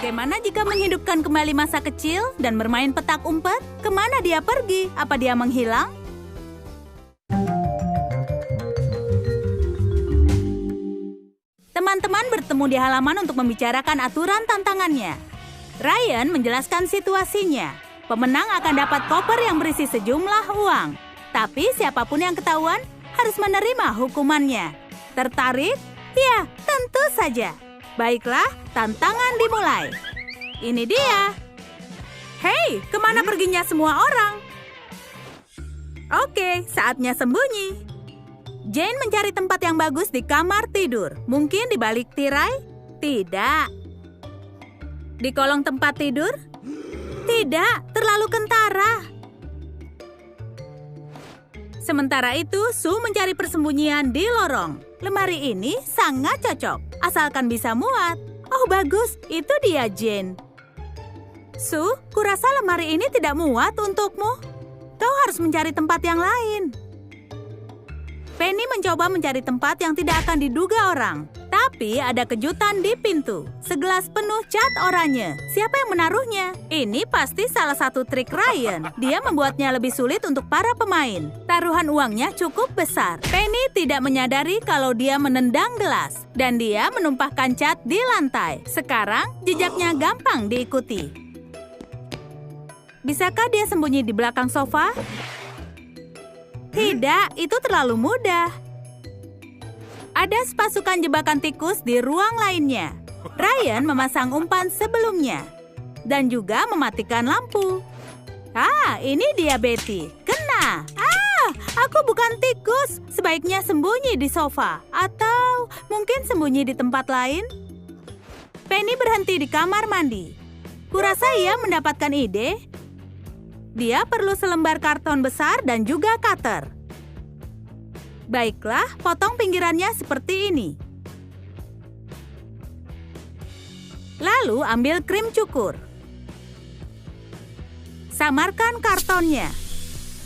Bagaimana jika menghidupkan kembali masa kecil dan bermain petak umpet? Kemana dia pergi? Apa dia menghilang? Teman-teman bertemu di halaman untuk membicarakan aturan tantangannya. Ryan menjelaskan situasinya. Pemenang akan dapat koper yang berisi sejumlah uang. Tapi siapapun yang ketahuan harus menerima hukumannya. Tertarik? Ya, tentu saja. Baiklah, tantangan dimulai. Ini dia. Hei, kemana perginya semua orang? Oke, saatnya sembunyi. Jane mencari tempat yang bagus di kamar tidur. Mungkin di balik tirai? Tidak. Di kolong tempat tidur? Tidak, terlalu kentara. Sementara itu, Sue mencari persembunyian di lorong. Lemari ini sangat cocok, asalkan bisa muat. Oh, bagus, itu dia Jane. Sue, kurasa lemari ini tidak muat untukmu. Kau harus mencari tempat yang lain. Penny mencoba mencari tempat yang tidak akan diduga orang. Tapi ada kejutan di pintu. Segelas penuh cat oranye. Siapa yang menaruhnya? Ini pasti salah satu trik Ryan. Dia membuatnya lebih sulit untuk para pemain. Taruhan uangnya cukup besar. Penny tidak menyadari kalau dia menendang gelas. Dan dia menumpahkan cat di lantai. Sekarang, jejaknya gampang diikuti. Bisakah dia sembunyi di belakang sofa? Tidak, itu terlalu mudah. Ada sepasukan jebakan tikus di ruang lainnya. Ryan memasang umpan sebelumnya. Dan juga mematikan lampu. Ah, ini dia Betty. Kena. Ah, aku bukan tikus. Sebaiknya sembunyi di sofa. Atau mungkin sembunyi di tempat lain. Penny berhenti di kamar mandi. Kurasa ia mendapatkan ide. Dia perlu selembar karton besar dan juga cutter. Baiklah, potong pinggirannya seperti ini. Lalu ambil krim cukur. Samarkan kartonnya.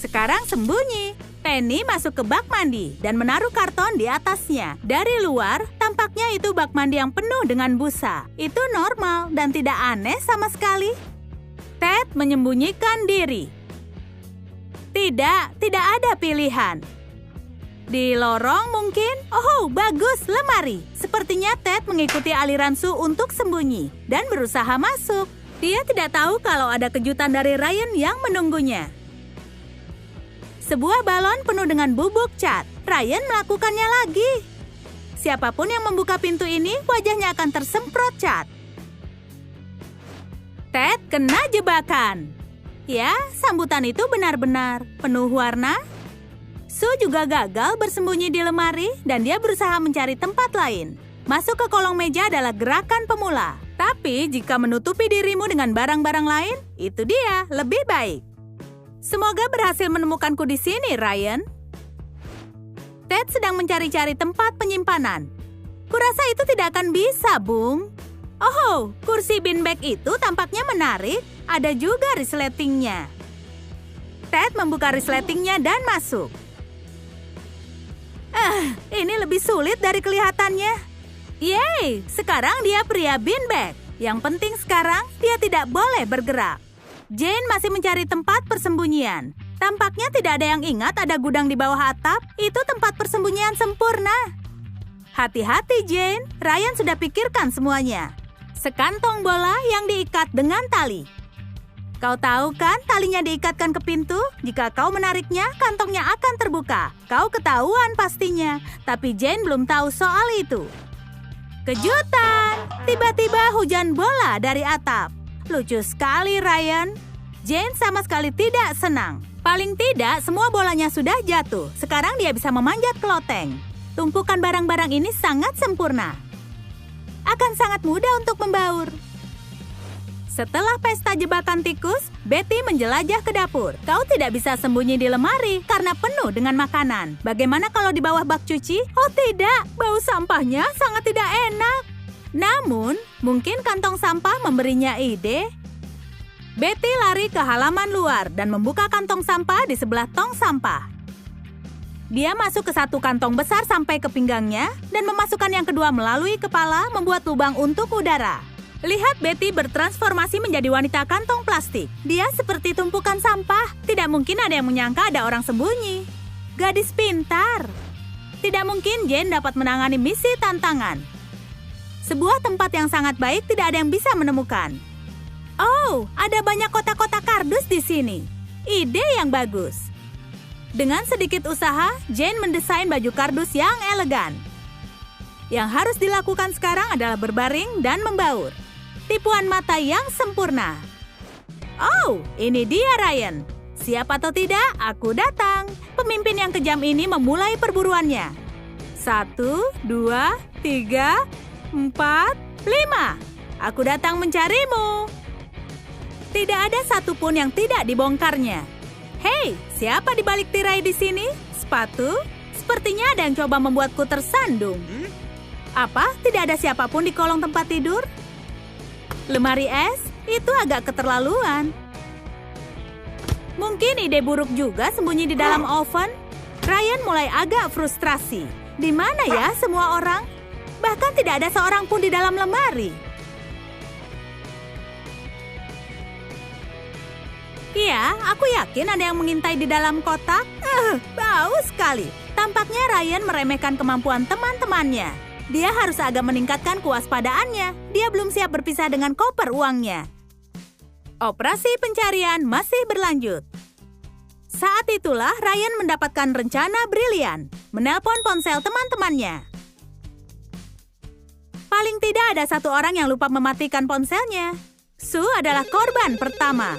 Sekarang sembunyi. Penny masuk ke bak mandi dan menaruh karton di atasnya. Dari luar, tampaknya itu bak mandi yang penuh dengan busa. Itu normal dan tidak aneh sama sekali. Ted menyembunyikan diri. Tidak ada pilihan. Di lorong mungkin? Oh, bagus, lemari. Sepertinya Ted mengikuti aliran Sue untuk sembunyi dan berusaha masuk. Dia tidak tahu kalau ada kejutan dari Ryan yang menunggunya. Sebuah balon penuh dengan bubuk cat. Ryan melakukannya lagi. Siapapun yang membuka pintu ini, wajahnya akan tersemprot cat. Ted kena jebakan. Ya, sambutan itu benar-benar penuh warna. Sue juga gagal bersembunyi di lemari dan dia berusaha mencari tempat lain. Masuk ke kolong meja adalah gerakan pemula. Tapi jika menutupi dirimu dengan barang-barang lain, itu dia, lebih baik. Semoga berhasil menemukanku di sini, Ryan. Ted sedang mencari-cari tempat penyimpanan. Kurasa itu tidak akan bisa, Bung. Oh, kursi beanbag itu tampaknya menarik. Ada juga resletingnya. Ted membuka resletingnya dan masuk. Ini lebih sulit dari kelihatannya. Yeay, sekarang dia pria beanbag. Yang penting sekarang, dia tidak boleh bergerak. Jane masih mencari tempat persembunyian. Tampaknya tidak ada yang ingat ada gudang di bawah atap. Itu tempat persembunyian sempurna. Hati-hati, Jane. Ryan sudah pikirkan semuanya. Sekantong bola yang diikat dengan tali. Kau tahu kan talinya diikatkan ke pintu? Jika kau menariknya, kantongnya akan terbuka. Kau ketahuan pastinya, tapi Jane belum tahu soal itu. Kejutan! Tiba-tiba hujan bola dari atap. Lucu sekali, Ryan. Jane sama sekali tidak senang. Paling tidak, semua bolanya sudah jatuh. Sekarang dia bisa memanjat ke loteng. Tumpukan barang-barang ini sangat sempurna. Akan sangat mudah untuk membaur. Setelah pesta jebakan tikus, Betty menjelajah ke dapur. Kau tidak bisa sembunyi di lemari karena penuh dengan makanan. Bagaimana kalau di bawah bak cuci? Oh tidak, bau sampahnya sangat tidak enak. Namun, mungkin kantong sampah memberinya ide. Betty lari ke halaman luar dan membuka kantong sampah di sebelah tong sampah. Dia masuk ke satu kantong besar sampai ke pinggangnya dan memasukkan yang kedua melalui kepala membuat lubang untuk udara. Lihat Betty bertransformasi menjadi wanita kantong plastik. Dia seperti tumpukan sampah. Tidak mungkin ada yang menyangka ada orang sembunyi. Gadis pintar. Tidak mungkin Jane dapat menangani misi tantangan. Sebuah tempat yang sangat baik tidak ada yang bisa menemukan. Oh, ada banyak kotak-kotak kardus di sini. Ide yang bagus. Dengan sedikit usaha, Jane mendesain baju kardus yang elegan. Yang harus dilakukan sekarang adalah berbaring dan membaur. Tipuan mata yang sempurna. Oh, ini dia Ryan. Siap atau tidak, aku datang. Pemimpin yang kejam ini memulai perburuannya. 1, 2, 3, 4, 5. Aku datang mencarimu. Tidak ada satupun yang tidak dibongkarnya. Hei, siapa di balik tirai di sini? Sepatu? Sepertinya ada yang coba membuatku tersandung. Apa? Tidak ada siapapun di kolong tempat tidur? Lemari es? Itu agak keterlaluan. Mungkin ide buruk juga sembunyi di dalam oven? Ryan mulai agak frustrasi. Di mana ya semua orang? Bahkan tidak ada seorang pun di dalam lemari. Iya, aku yakin ada yang mengintai di dalam kotak. Bau sekali. Tampaknya Ryan meremehkan kemampuan teman-temannya. Dia harus agak meningkatkan kewaspadaannya. Dia belum siap berpisah dengan koper uangnya. Operasi pencarian masih berlanjut. Saat itulah Ryan mendapatkan rencana brilian. Menelpon ponsel teman-temannya. Paling tidak ada satu orang yang lupa mematikan ponselnya. Sue adalah korban pertama.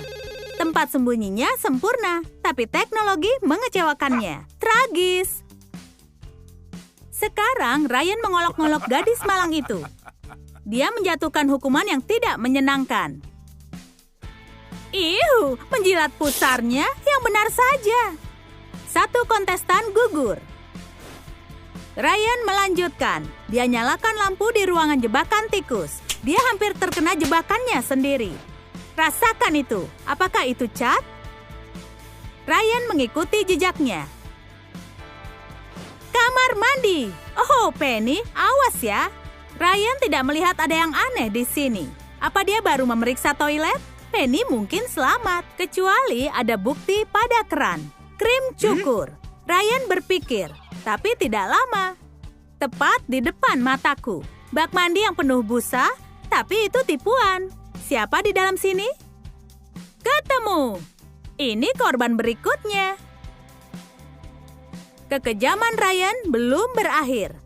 Tempat sembunyinya sempurna, tapi teknologi mengecewakannya. Tragis. Sekarang Ryan mengolok-ngolok gadis malang itu. Dia menjatuhkan hukuman yang tidak menyenangkan. Iuh, menjilat pusarnya yang benar saja. Satu kontestan gugur. Ryan melanjutkan. Dia nyalakan lampu di ruangan jebakan tikus. Dia hampir terkena jebakannya sendiri. Rasakan itu. Apakah itu cat? Ryan mengikuti jejaknya. Kamar mandi. Oh, Penny, awas ya. Ryan tidak melihat ada yang aneh di sini. Apa dia baru memeriksa toilet? Penny mungkin selamat, kecuali ada bukti pada keran. Krim cukur. Ryan berpikir, tapi tidak lama. Tepat di depan mataku. Bak mandi yang penuh busa, tapi itu tipuan. Siapa di dalam sini? Ketemu. Ini korban berikutnya. Kekejaman Ryan belum berakhir.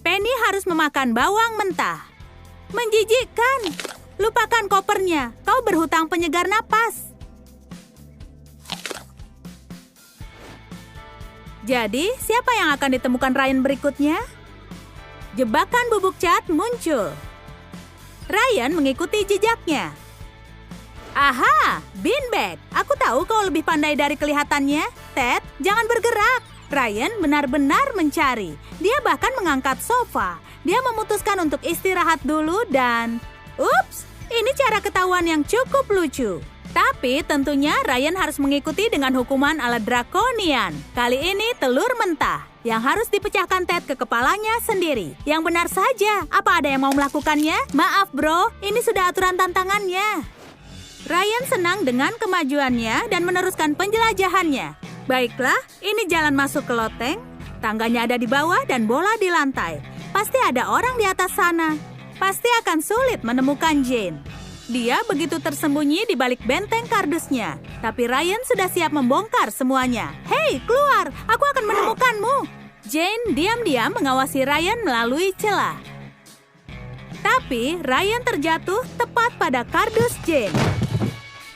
Penny harus memakan bawang mentah. Menjijikkan. Lupakan kopernya. Kau berhutang penyegar napas. Jadi, siapa yang akan ditemukan Ryan berikutnya? Jebakan bubuk cat muncul. Ryan mengikuti jejaknya. Aha, beanbag. Aku tahu kau lebih pandai dari kelihatannya. Ted, jangan bergerak. Ryan benar-benar mencari. Dia bahkan mengangkat sofa. Dia memutuskan untuk istirahat dulu dan... Ups, ini cara ketahuan yang cukup lucu. Tapi tentunya Ryan harus mengikuti dengan hukuman ala drakonian. Kali ini telur mentah. Yang harus dipecahkan Ted ke kepalanya sendiri. Yang benar saja. Apa ada yang mau melakukannya? Maaf bro, ini sudah aturan tantangannya. Ryan senang dengan kemajuannya dan meneruskan penjelajahannya. Baiklah, ini jalan masuk ke loteng. Tangganya ada di bawah dan bola di lantai. Pasti ada orang di atas sana. Pasti akan sulit menemukan Jane. Dia begitu tersembunyi di balik benteng kardusnya. Tapi Ryan sudah siap membongkar semuanya. Hei, keluar! Aku akan menemukanmu! Jane diam-diam mengawasi Ryan melalui celah. Tapi Ryan terjatuh tepat pada kardus Jane.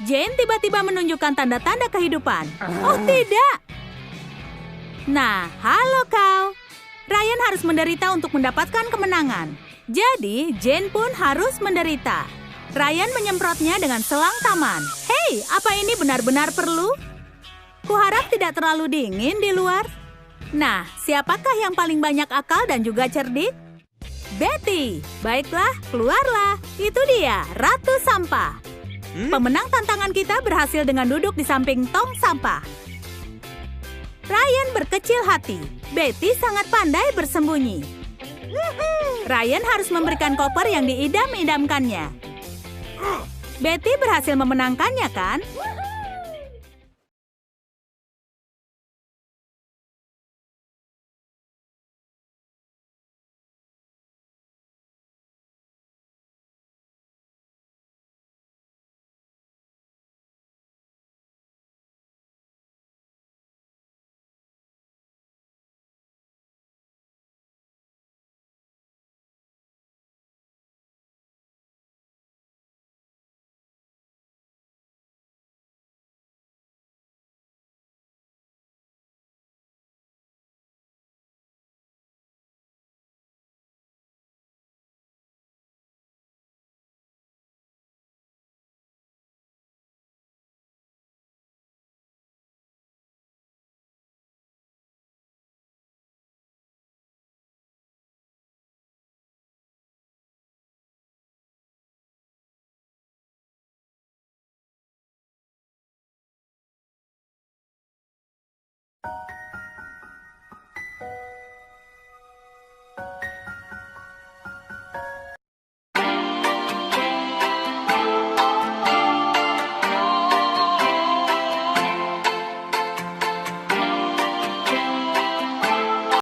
Jane tiba-tiba menunjukkan tanda-tanda kehidupan. Oh tidak! Nah, halo kau. Ryan harus menderita untuk mendapatkan kemenangan. Jadi, Jane pun harus menderita. Ryan menyemprotnya dengan selang taman. Hei, apa ini benar-benar perlu? Kuharap tidak terlalu dingin di luar. Nah, siapakah yang paling banyak akal dan juga cerdik? Betty. Baiklah, keluarlah. Itu dia, Ratu Sampah. Pemenang tantangan kita berhasil dengan duduk di samping tong sampah. Ryan berkecil hati. Betty sangat pandai bersembunyi. Ryan harus memberikan koper yang diidam-idamkannya. Betty berhasil memenangkannya, kan?